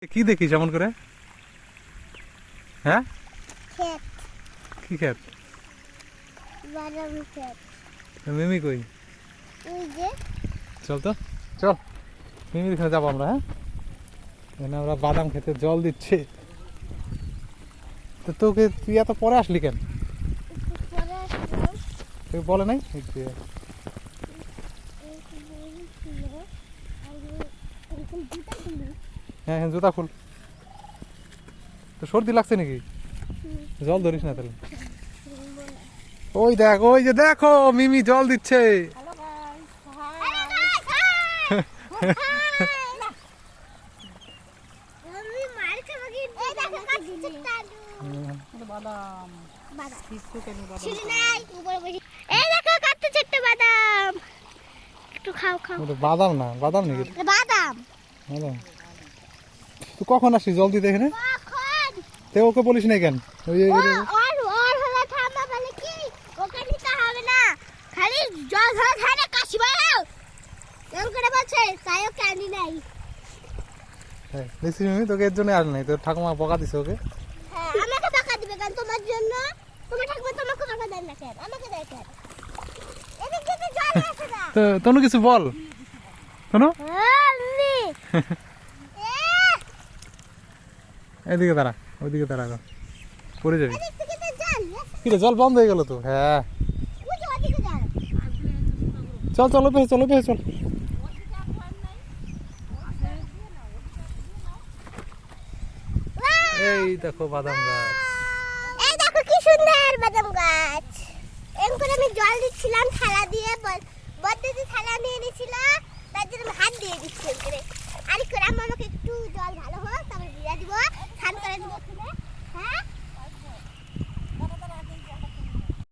কি দেখিস এমন করে? হ্যাঁ, ক্ষেত, কি খেত? বাদাম ক্ষেত। মিমি কই? ওই যে চল তো, চল মিমির এখানে যাবো আমরা। হ্যাঁ, এখানে আমরা বাদাম খেতে জল দিচ্ছি। তো তোকে তুই এত পরে আসলি কেন? একটু পরে আসলাম। তুই বলে নাই? এই যে, এই বই ছিল, আর এরকম জুতা কিনি। হ্যাঁ হ্যাঁ, জুতা খুল। তো সর্দি লাগছে নাকি? জল ধরিস না তাহলে। ওই দেখ, ওই যে দেখো মিমি জল দিচ্ছে। হ্যালো গাইস, আমি মার খাবো কিন্তু। এই দেখো কাটছে টালু। বাদাম বাদাম। কিছু কেন বাদাম ছিলি নাই উপরে বসে। এই দেখো কাটছে ছোট্ট বাদাম। একটু খাও খাও। ওটা বাদাম না, বাদাম নাকি? এটা বাদাম। বাদাম। তুই কখন আসছিস জল দিতে এখানে? কখন? তে ওকে বলিস না কেন? ওই যে- ওর হলে ঠান্ডা বলে কি ওকে নিতে হবে না, খালি জল ধরে খানে কাশি বাড়াও এরকম করে বলছে, তাই ও ক্যান্ডি নাই। হ্যাঁ, দেখছিস মিমি, তোকে এর জন্য আর নাই, তোর ঠাকুমা বকা দিছে ওকে। হ্যাঁ, আমাকে টাকা দিবে কেন তোমার জন্য? তোমার ঠাকুমা তোমাকে টাকা দেন না কেন? আমাকে দেয় কেন? এদিক থেকে জল আসে না। তো তনু কিছু বল। তনু আম্মি এদিকে দাঁড়া, ওইদিকে দাঁড়া, পড়ে যাবি। এদিক থেকে তো জল কি রে, জল বন্ধ হয়ে গেল তো। হ্যাঁ, ওই যে ওদিকে জল। চল চল ওই পাশে চল, ওই পাশে চল। এই দেখো বাদাম গাছ। এই দেখো কি সুন্দর বাদাম গাছ। এরকম করে আমি জল দিচ্ছিলাম থালা দিয়ে, বদ্দিদি থালা নিয়ে নিয়েছিল, তার জন্য আমি হাত দিয়ে দিচ্ছি এরকম করে। আর করে আমাকে একটু জল ভালো হোক।